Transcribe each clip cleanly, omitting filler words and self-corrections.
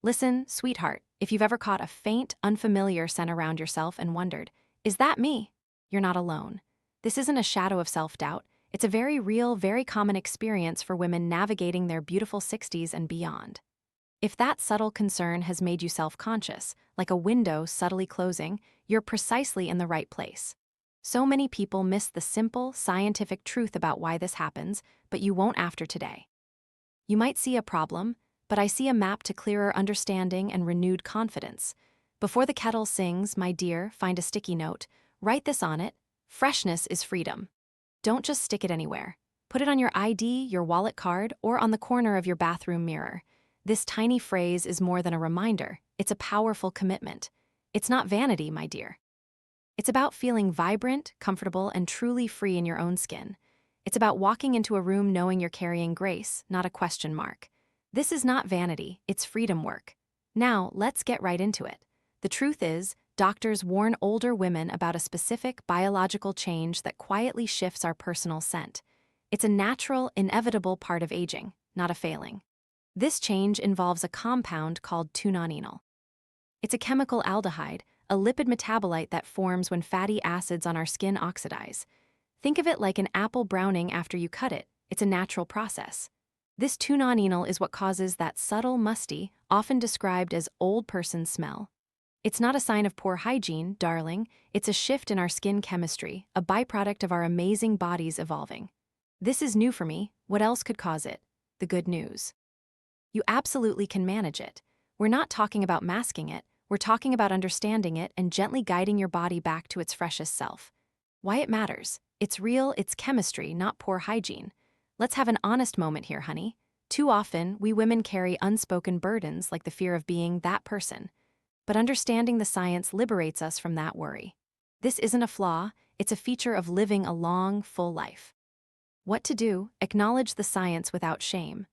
Listen, sweetheart, if you've ever caught a faint, unfamiliar scent around yourself and wondered, is that me? You're not alone. This isn't a shadow of self-doubt. It's a very real, very common experience for women navigating their beautiful 60s and beyond. If that subtle concern has made you self-conscious, like a window subtly closing, you're precisely in the right place. So many people miss the simple, scientific truth about why this happens, but you won't after today. You might see a problem, but I see a map to clearer understanding and renewed confidence. Before the kettle sings, my dear, find a sticky note. Write this on it: freshness is freedom. Don't just stick it anywhere. Put it on your ID, your wallet card, or on the corner of your bathroom mirror. This tiny phrase is more than a reminder. It's a powerful commitment. It's not vanity, my dear. It's about feeling vibrant, comfortable, and truly free in your own skin. It's about walking into a room knowing you're carrying grace, not a question mark. This is not vanity, it's freedom work. Now, let's get right into it. The truth is, doctors warn older women about a specific biological change that quietly shifts our personal scent. It's a natural, inevitable part of aging, not a failing. This change involves a compound called tunonenal. It's a chemical aldehyde, a lipid metabolite that forms when fatty acids on our skin oxidize. Think of it like an apple browning after you cut it. It's a natural process. This tunonenal is what causes that subtle, musty, often described as old person smell. It's not a sign of poor hygiene, darling. It's a shift in our skin chemistry, a byproduct of our amazing bodies evolving. This is new for me. What else could cause it? The good news: you absolutely can manage it. We're not talking about masking it. We're talking about understanding it and gently guiding your body back to its freshest self. Why it matters: it's real, it's chemistry, not poor hygiene. Let's have an honest moment here, honey. Too often, we women carry unspoken burdens like the fear of being that person. But understanding the science liberates us from that worry. This isn't a flaw, it's a feature of living a long, full life. What to do: acknowledge the science without shame.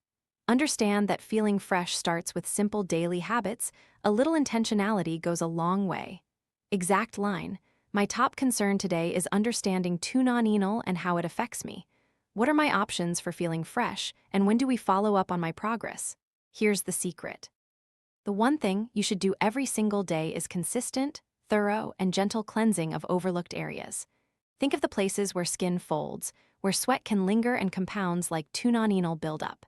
Understand that feeling fresh starts with simple daily habits. A little intentionality goes a long way. Exact line: my top concern today is understanding tunonenal and how it affects me. What are my options for feeling fresh, and when do we follow up on my progress? Here's the secret. The one thing you should do every single day is consistent, thorough, and gentle cleansing of overlooked areas. Think of the places where skin folds, where sweat can linger and compounds like tunonenal buildup.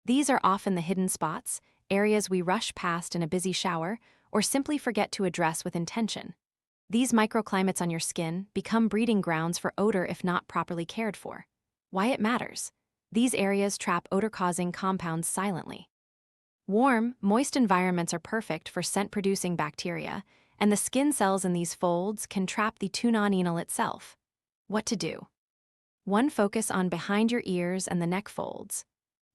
These are often the hidden spots, areas we rush past in a busy shower or simply forget to address with intention. These microclimates on your skin become breeding grounds for odor if not properly cared for. Why it matters: these areas trap odor-causing compounds silently. Warm, moist environments are perfect for scent-producing bacteria, and the skin cells in these folds can trap the tunonenal itself. What to do? 1. Focus on behind your ears and the neck folds.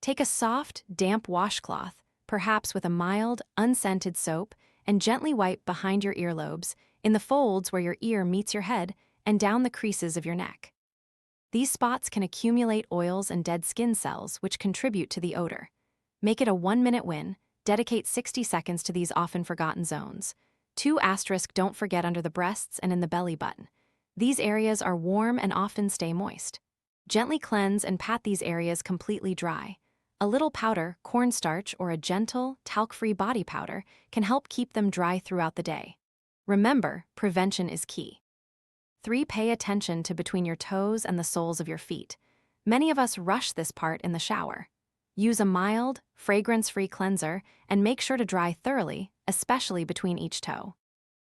Take a soft, damp washcloth, perhaps with a mild, unscented soap, and gently wipe behind your earlobes, in the folds where your ear meets your head, and down the creases of your neck. These spots can accumulate oils and dead skin cells, which contribute to the odor. Make it a 1-minute win. Dedicate 60 seconds to these often forgotten zones. 2. Don't forget under the breasts and in the belly button. These areas are warm and often stay moist. Gently cleanse and pat these areas completely dry. A little powder, cornstarch, or a gentle, talc-free body powder can help keep them dry throughout the day. Remember, prevention is key. 3. Pay attention to between your toes and the soles of your feet. Many of us rush this part in the shower. Use a mild, fragrance-free cleanser and make sure to dry thoroughly, especially between each toe.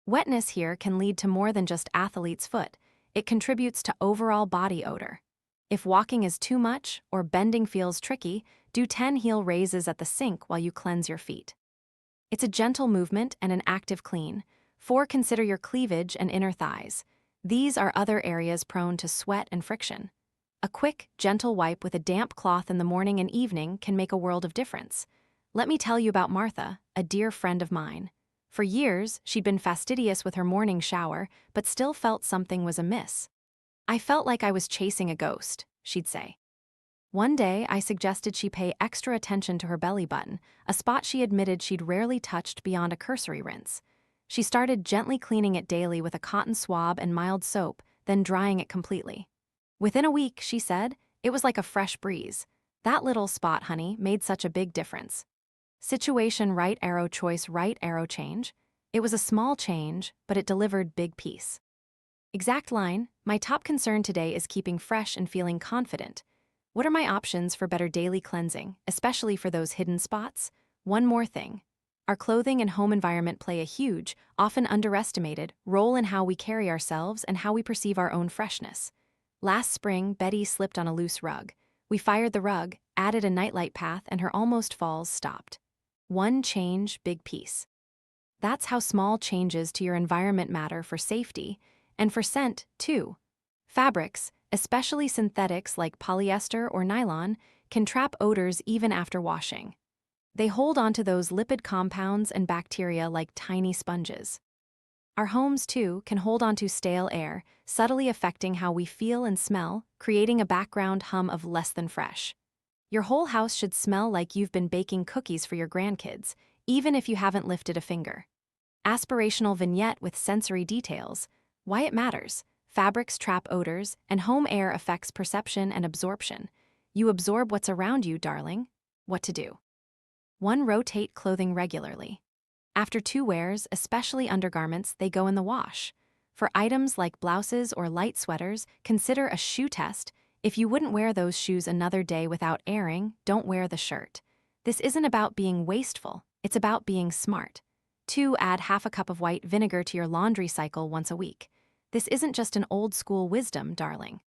Wetness here can lead to more than just athlete's foot. It contributes to overall body odor. If walking is too much or bending feels tricky, do 10 heel raises at the sink while you cleanse your feet. It's a gentle movement and an active clean. 4. Consider your cleavage and inner thighs. These are other areas prone to sweat and friction. A quick, gentle wipe with a damp cloth in the morning and evening can make a world of difference. Let me tell you about Martha, a dear friend of mine. For years, she'd been fastidious with her morning shower, but still felt something was amiss. "I felt like I was chasing a ghost," she'd say. One day, I suggested she pay extra attention to her belly button, a spot she admitted she'd rarely touched beyond a cursory rinse. She started gently cleaning it daily with a cotton swab and mild soap, then drying it completely. Within a week, she said, it was like a fresh breeze. "That little spot, honey, made such a big difference." Situation right arrow choice right arrow change. It was a small change, but it delivered big peace. Exact line, my top concern today is keeping fresh and feeling confident. What are my options for better daily cleansing, especially for those hidden spots? One more thing. Our clothing and home environment play a huge, often underestimated, role in how we carry ourselves and how we perceive our own freshness. Last spring, Betty slipped on a loose rug. We fired the rug, added a nightlight path, and her almost falls stopped. One change, big peace. That's how small changes to your environment matter for safety, and for scent, too. Fabrics, especially synthetics like polyester or nylon, can trap odors even after washing. They hold onto those lipid compounds and bacteria like tiny sponges. Our homes, too, can hold onto stale air, subtly affecting how we feel and smell, creating a background hum of less than fresh. Your whole house should smell like you've been baking cookies for your grandkids, even if you haven't lifted a finger. Aspirational vignette with sensory details. Why it matters. Fabrics trap odors, and home air affects perception and absorption. You absorb what's around you, darling. What to do? 1. Rotate clothing regularly. After 2 wears, especially undergarments, they go in the wash. For items like blouses or light sweaters, consider a shoe test. If you wouldn't wear those shoes another day without airing, don't wear the shirt. This isn't about being wasteful, it's about being smart. 2. Add half a cup of white vinegar to your laundry cycle once a week. This isn't just an old school wisdom, darling.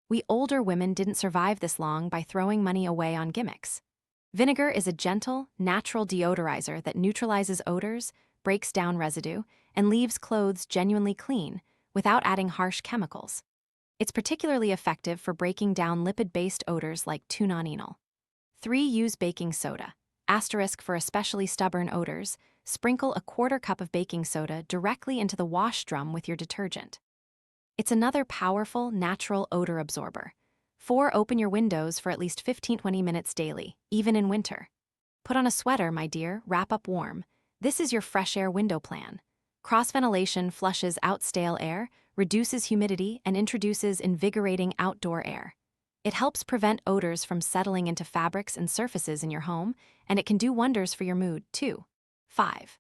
We older women didn't survive this long by throwing money away on gimmicks. Vinegar is a gentle, natural deodorizer that neutralizes odors, breaks down residue, and leaves clothes genuinely clean without adding harsh chemicals. It's particularly effective for breaking down lipid-based odors like tunonenal. 3. Use baking soda. Asterisk for especially stubborn odors. Sprinkle a quarter cup of baking soda directly into the wash drum with your detergent. It's another powerful, natural odor absorber. 4. Open your windows for at least 15-20 minutes daily, even in winter. Put on a sweater, my dear, wrap up warm. This is your fresh air window plan. Cross-ventilation flushes out stale air, reduces humidity, and introduces invigorating outdoor air. It helps prevent odors from settling into fabrics and surfaces in your home, and it can do wonders for your mood, too. 5.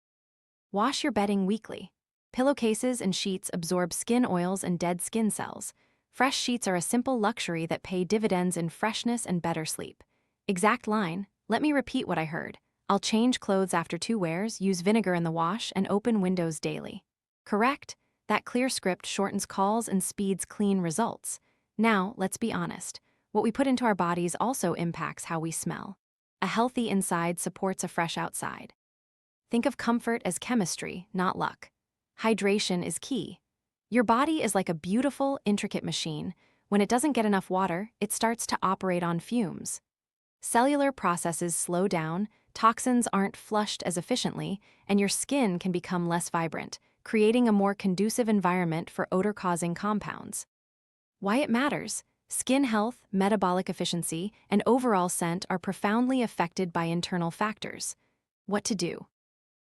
Wash your bedding weekly. Pillowcases and sheets absorb skin oils and dead skin cells. Fresh sheets are a simple luxury that pay dividends in freshness and better sleep. Exact line, let me repeat what I heard. I'll change clothes after 2 wears, use vinegar in the wash, and open windows daily. Correct? That clear script shortens calls and speeds clean results. Now, let's be honest. What we put into our bodies also impacts how we smell. A healthy inside supports a fresh outside. Think of comfort as chemistry, not luck. Hydration is key. Your body is like a beautiful, intricate machine. When it doesn't get enough water, it starts to operate on fumes. Cellular processes slow down, toxins aren't flushed as efficiently, and your skin can become less vibrant, creating a more conducive environment for odor-causing compounds. Why it matters? Skin health, metabolic efficiency, and overall scent are profoundly affected by internal factors. What to do?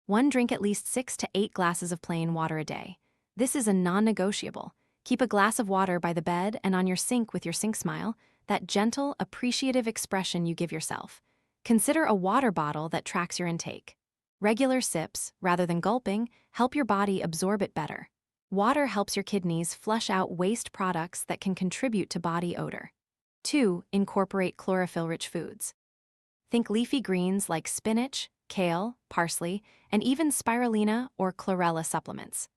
1. Drink at least 6 to 8 glasses of plain water a day. This is a non-negotiable. Keep a glass of water by the bed and on your sink with your sink smile, that gentle, appreciative expression you give yourself. Consider a water bottle that tracks your intake. Regular sips, rather than gulping, help your body absorb it better. Water helps your kidneys flush out waste products that can contribute to body odor. 2. Incorporate chlorophyll-rich foods. Think leafy greens like spinach, kale, parsley, and even spirulina or chlorella supplements.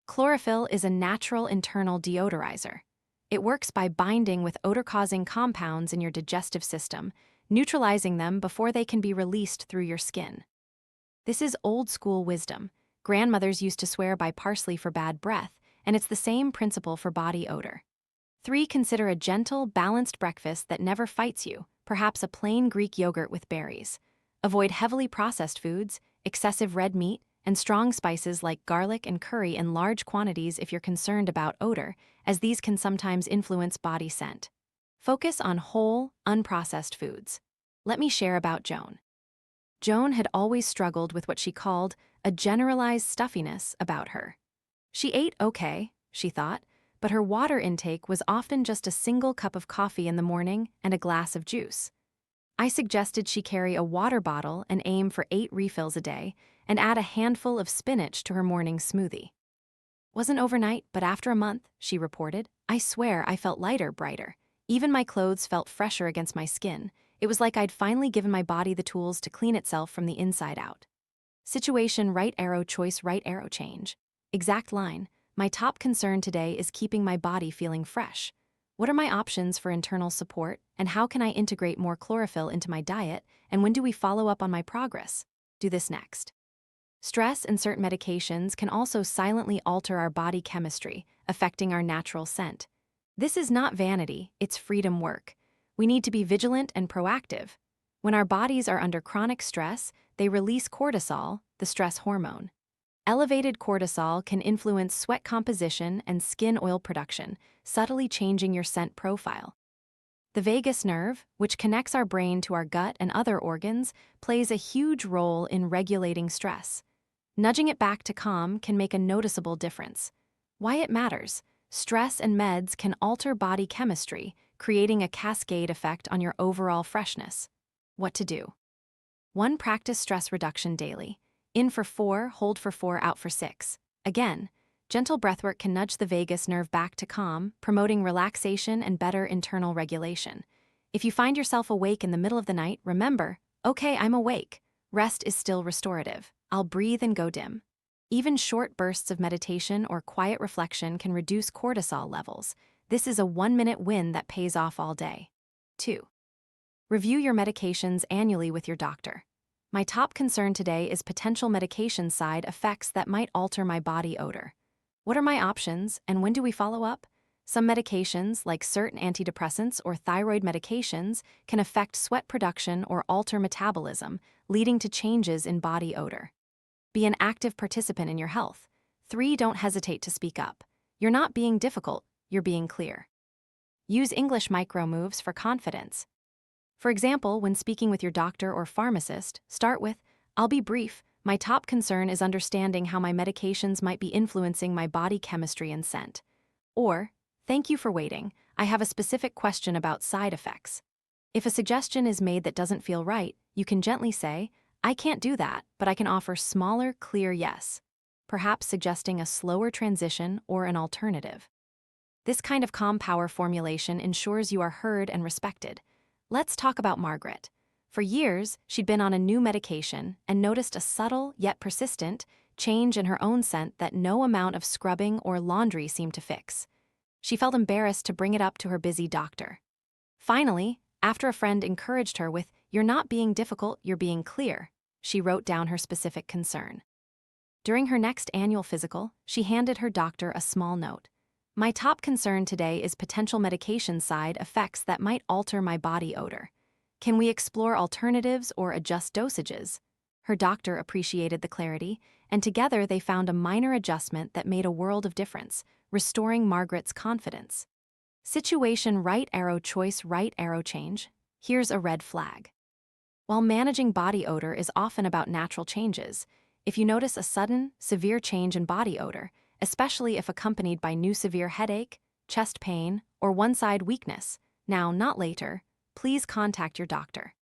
Chlorophyll is a natural internal deodorizer. It works by binding with odor-causing compounds in your digestive system, neutralizing them before they can be released through your skin. This is old-school wisdom. Grandmothers used to swear by parsley for bad breath, and it's the same principle for body odor. 3. Consider a gentle, balanced breakfast that never fights you, perhaps a plain Greek yogurt with berries. Avoid heavily processed foods, excessive red meat, and strong spices like garlic and curry in large quantities if you're concerned about odor, as these can sometimes influence body scent. Focus on whole, unprocessed foods. Let me share about Joan. Joan had always struggled with what she called a generalized stuffiness about her. She ate okay, she thought, but her water intake was often just a single cup of coffee in the morning and a glass of juice. I suggested she carry a water bottle and aim for 8 refills a day, and add a handful of spinach to her morning smoothie. Wasn't overnight, but after a month, she reported, I swear I felt lighter, brighter. Even my clothes felt fresher against my skin. It was like I'd finally given my body the tools to clean itself from the inside out. Situation right arrow choice right arrow change. Exact line. My top concern today is keeping my body feeling fresh. What are my options for internal support, and how can I integrate more chlorophyll into my diet, and when do we follow up on my progress? Do this next. Stress and certain medications can also silently alter our body chemistry, affecting our natural scent. This is not vanity, it's freedom work. We need to be vigilant and proactive. When our bodies are under chronic stress, they release cortisol, the stress hormone. Elevated cortisol can influence sweat composition and skin oil production, subtly changing your scent profile. The vagus nerve, which connects our brain to our gut and other organs, plays a huge role in regulating stress. Nudging it back to calm can make a noticeable difference. Why it matters: stress and meds can alter body chemistry, creating a cascade effect on your overall freshness. What to do? 1. Practice stress reduction daily. In for 4, hold for 4, out for 6. Again, gentle breathwork can nudge the vagus nerve back to calm, promoting relaxation and better internal regulation. If you find yourself awake in the middle of the night, remember, okay, I'm awake. Rest is still restorative. I'll breathe and go dim. Even short bursts of meditation or quiet reflection can reduce cortisol levels. This is a 1-minute win that pays off all day. 2. Review your medications annually with your doctor. My top concern today is potential medication side effects that might alter my body odor. What are my options, and when do we follow up? Some medications, like certain antidepressants or thyroid medications, can affect sweat production or alter metabolism, leading to changes in body odor. Be an active participant in your health. 3. Don't hesitate to speak up. You're not being difficult, you're being clear. Use English micro moves for confidence. For example, when speaking with your doctor or pharmacist, start with, I'll be brief. My top concern is understanding how my medications might be influencing my body chemistry and scent. Or, thank you for waiting. I have a specific question about side effects. If a suggestion is made that doesn't feel right, you can gently say, I can't do that, but I can offer smaller, clear yes, perhaps suggesting a slower transition or an alternative. This kind of calm power formulation ensures you are heard and respected. Let's talk about Margaret. For years, she'd been on a new medication and noticed a subtle, yet persistent, change in her own scent that no amount of scrubbing or laundry seemed to fix. She felt embarrassed to bring it up to her busy doctor. Finally, after a friend encouraged her with, You're not being difficult, you're being clear, she wrote down her specific concern. During her next annual physical, she handed her doctor a small note. My top concern today is potential medication side effects that might alter my body odor. Can we explore alternatives or adjust dosages? Her doctor appreciated the clarity, and together they found a minor adjustment that made a world of difference, restoring Margaret's confidence. Situation right arrow choice right arrow change. Here's a red flag. While managing body odor is often about natural changes, if you notice a sudden, severe change in body odor, especially if accompanied by new severe headache, chest pain, or one-side weakness, now, not later, please contact your doctor.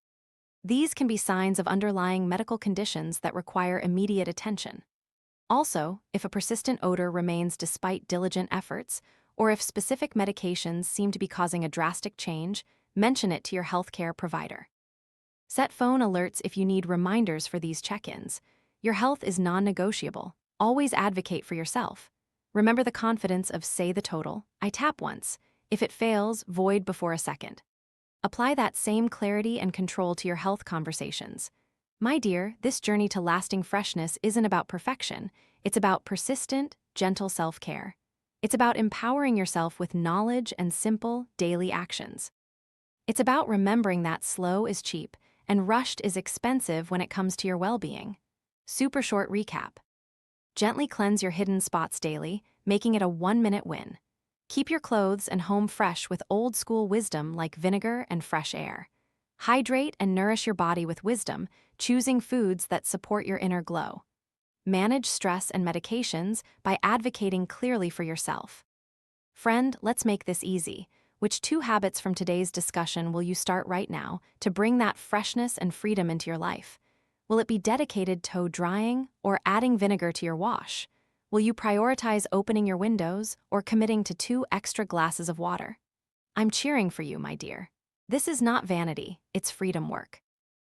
These can be signs of underlying medical conditions that require immediate attention. Also, if a persistent odor remains despite diligent efforts, or if specific medications seem to be causing a drastic change, mention it to your healthcare provider. Set phone alerts if you need reminders for these check-ins. Your health is non-negotiable. Always advocate for yourself. Remember the confidence of say the total, I tap once. If it fails, void before a second. Apply that same clarity and control to your health conversations. My dear, this journey to lasting freshness isn't about perfection. It's about persistent, gentle self-care. It's about empowering yourself with knowledge and simple, daily actions. It's about remembering that slow is cheap and rushed is expensive when it comes to your well-being. Super short recap. Gently cleanse your hidden spots daily, making it a 1-minute win. Keep your clothes and home fresh with old-school wisdom like vinegar and fresh air. Hydrate and nourish your body with wisdom, choosing foods that support your inner glow. Manage stress and medications by advocating clearly for yourself. Friend, let's make this easy. Which two habits from today's discussion will you start right now to bring that freshness and freedom into your life? Will it be dedicated to drying or adding vinegar to your wash? Will you prioritize opening your windows or committing to 2 extra glasses of water? I'm cheering for you, my dear. This is not vanity, it's freedom work.